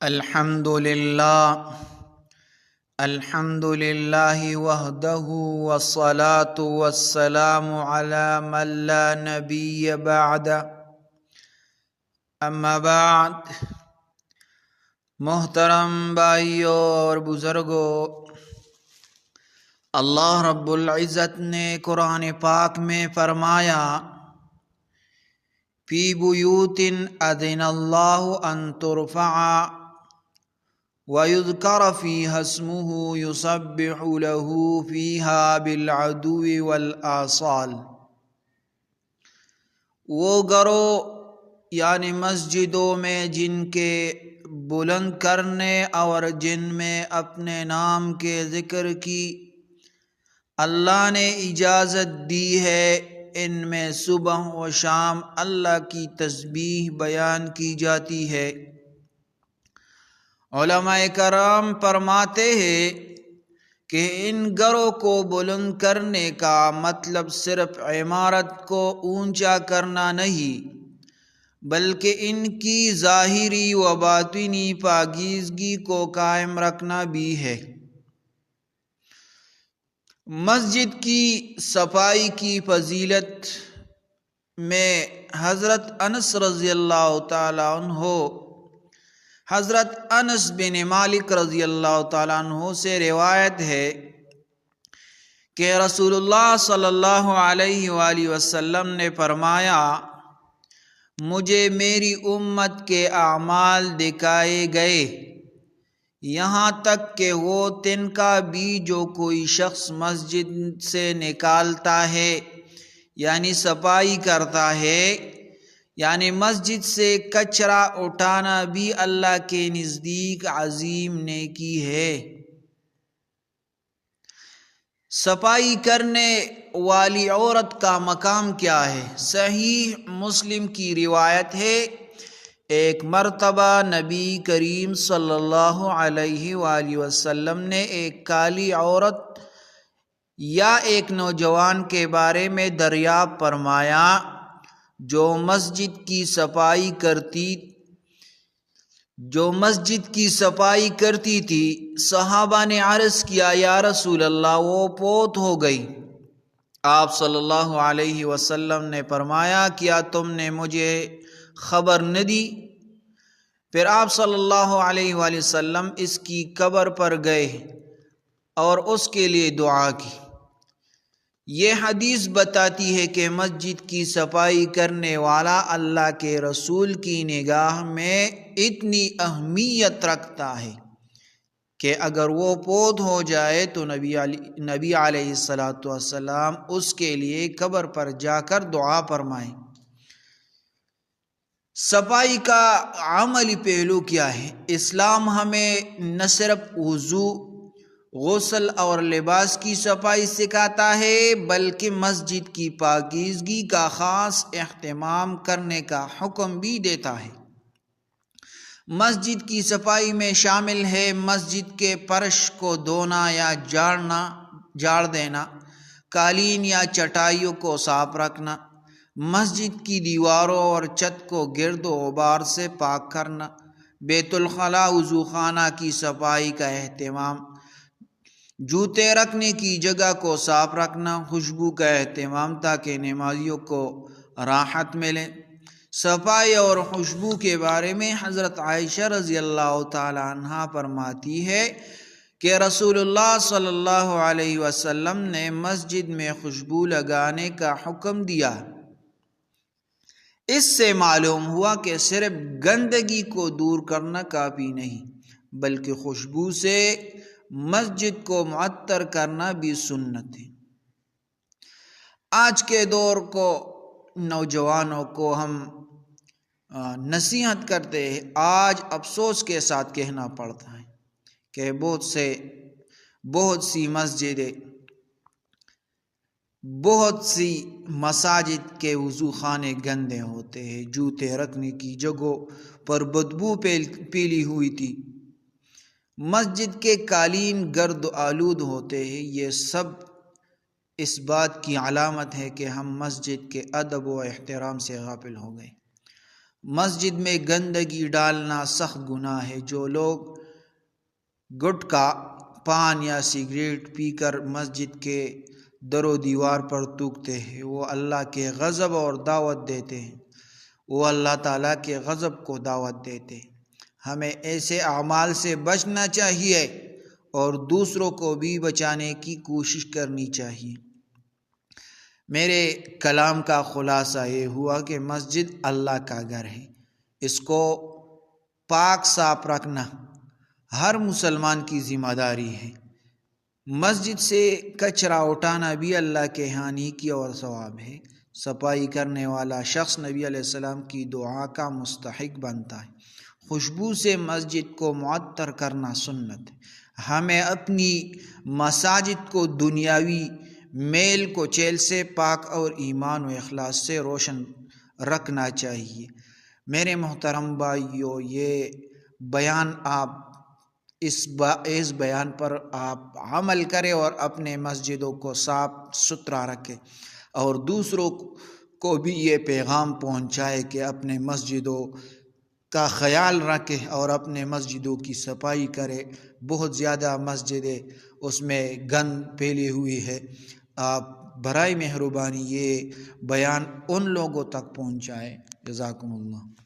الحمد للہ وحدہ والصلاة والسلام علی من لا نبی بعد اما بعد۔ محترم بھائیوں اور بزرگوں، اللہ رب العزت نے قرآن پاک میں فرمایا فی بیوت اذن اللہ ان ترفع وَيُذْكَرَ فِيهَا اسْمُهُ يُسَبِّحُ لَهُ فِيهَا بِالْعَدُوِّ وَالْآصَالِ۔ وہ گروہ یعنی مسجدوں میں جن کے بلند کرنے اور جن میں اپنے نام کے ذکر کی اللہ نے اجازت دی ہے، ان میں صبح و شام اللہ کی تسبیح بیان کی جاتی ہے۔ علماء کرام فرماتے ہیں کہ ان گھروں کو بلند کرنے کا مطلب صرف عمارت کو اونچا کرنا نہیں، بلکہ ان کی ظاہری و باطنی پاکیزگی کو قائم رکھنا بھی ہے۔ مسجد کی صفائی کی فضیلت میں حضرت انس رضی اللہ تعالیٰ عنہ حضرت انس بن مالک رضی اللہ تعالیٰ عنہ سے روایت ہے کہ رسول اللہ صلی اللہ علیہ وآلہ وسلم نے فرمایا، مجھے میری امت کے اعمال دکھائے گئے، یہاں تک کہ وہ تنکا بھی جو کوئی شخص مسجد سے نکالتا ہے یعنی صفائی کرتا ہے، یعنی مسجد سے کچرا اٹھانا بھی اللہ کے نزدیک عظیم نیکی ہے۔ صفائی کرنے والی عورت کا مقام کیا ہے؟ صحیح مسلم کی روایت ہے، ایک مرتبہ نبی کریم صلی اللہ علیہ وآلہ وسلم نے ایک کالی عورت یا ایک نوجوان کے بارے میں دریافت فرمایا جو مسجد کی صفائی کرتی تھی۔ صحابہ نے عرض کیا، یا رسول اللہ وہ فوت ہو گئی۔ آپ صلی اللہ علیہ وسلم نے فرمایا، کیا تم نے مجھے خبر نہ دی؟ پھر آپ صلی اللہ علیہ وآلہ وسلم اس کی قبر پر گئے اور اس کے لیے دعا کی۔ یہ حدیث بتاتی ہے کہ مسجد کی صفائی کرنے والا اللہ کے رسول کی نگاہ میں اتنی اہمیت رکھتا ہے کہ اگر وہ فوت ہو جائے تو نبی علیہ السلام اس کے لیے قبر پر جا کر دعا فرمائیں۔ صفائی کا عملی پہلو کیا ہے؟ اسلام ہمیں نہ صرف وضو، غسل اور لباس کی صفائی سکھاتا ہے بلکہ مسجد کی پاکیزگی کا خاص اہتمام کرنے کا حکم بھی دیتا ہے۔ مسجد کی صفائی میں شامل ہے مسجد کے فرش کو دھونا یا جھاڑ دینا، قالین یا چٹائیوں کو صاف رکھنا، مسجد کی دیواروں اور چھت کو گرد و غبار سے پاک کرنا، بیت الخلاء وضو خانہ کی صفائی کا اہتمام، جوتے رکھنے کی جگہ کو صاف رکھنا، خوشبو کا اہتمام تاکہ نمازیوں کو راحت ملے۔ صفائی اور خوشبو کے بارے میں حضرت عائشہ رضی اللہ تعالی عنہا فرماتی ہے کہ رسول اللہ صلی اللہ علیہ وسلم نے مسجد میں خوشبو لگانے کا حکم دیا۔ اس سے معلوم ہوا کہ صرف گندگی کو دور کرنا کافی نہیں بلکہ خوشبو سے مسجد کو معطر کرنا بھی سنت ہے۔ آج کے دور کو نوجوانوں کو ہم نصیحت کرتے ہیں، آج افسوس کے ساتھ کہنا پڑتا ہے کہ بہت سی مسجدیں، بہت سی مساجد کے وضو خانے گندے ہوتے ہیں، جوتے رکھنے کی جگہوں پر بدبو پھیلی ہوئی تھی، مسجد کے قالین گرد آلود ہوتے ہیں۔ یہ سب اس بات کی علامت ہے کہ ہم مسجد کے ادب و احترام سے غافل ہو گئے۔ مسجد میں گندگی ڈالنا سخت گناہ ہے۔ جو لوگ گٹکا، پان یا سگریٹ پی کر مسجد کے در و دیوار پر تھوکتے ہیں، وہ اللہ کے غضب اور دعوت دیتے ہیں، وہ اللہ تعالیٰ کے غضب کو دعوت دیتے ہیں۔ ہمیں ایسے اعمال سے بچنا چاہیے اور دوسروں کو بھی بچانے کی کوشش کرنی چاہیے۔ میرے کلام کا خلاصہ یہ ہوا کہ مسجد اللہ کا گھر ہے، اس کو پاک صاف رکھنا ہر مسلمان کی ذمہ داری ہے۔ مسجد سے کچرا اٹھانا بھی اللہ کے ہاں نیکی اور ثواب ہے۔ صفائی کرنے والا شخص نبی علیہ السلام کی دعا کا مستحق بنتا ہے۔ خوشبو سے مسجد کو معطر کرنا سنت ہے۔ ہمیں اپنی مساجد کو دنیاوی میل کوچیل سے پاک اور ایمان و اخلاص سے روشن رکھنا چاہیے۔ میرے محترم بھائیو، یہ بیان آپ اس بیان پر آپ عمل کریں اور اپنے مسجدوں کو صاف ستھرا رکھیں اور دوسروں کو بھی یہ پیغام پہنچائے کہ اپنے مسجدوں کا خیال رکھیں اور اپنے مسجدوں کی صفائی کرے۔ بہت زیادہ مسجدیں اس میں گند پھیلی ہوئی ہے، آپ برائے مہربانی یہ بیان ان لوگوں تک پہنچائیں۔ جزاکم اللہ۔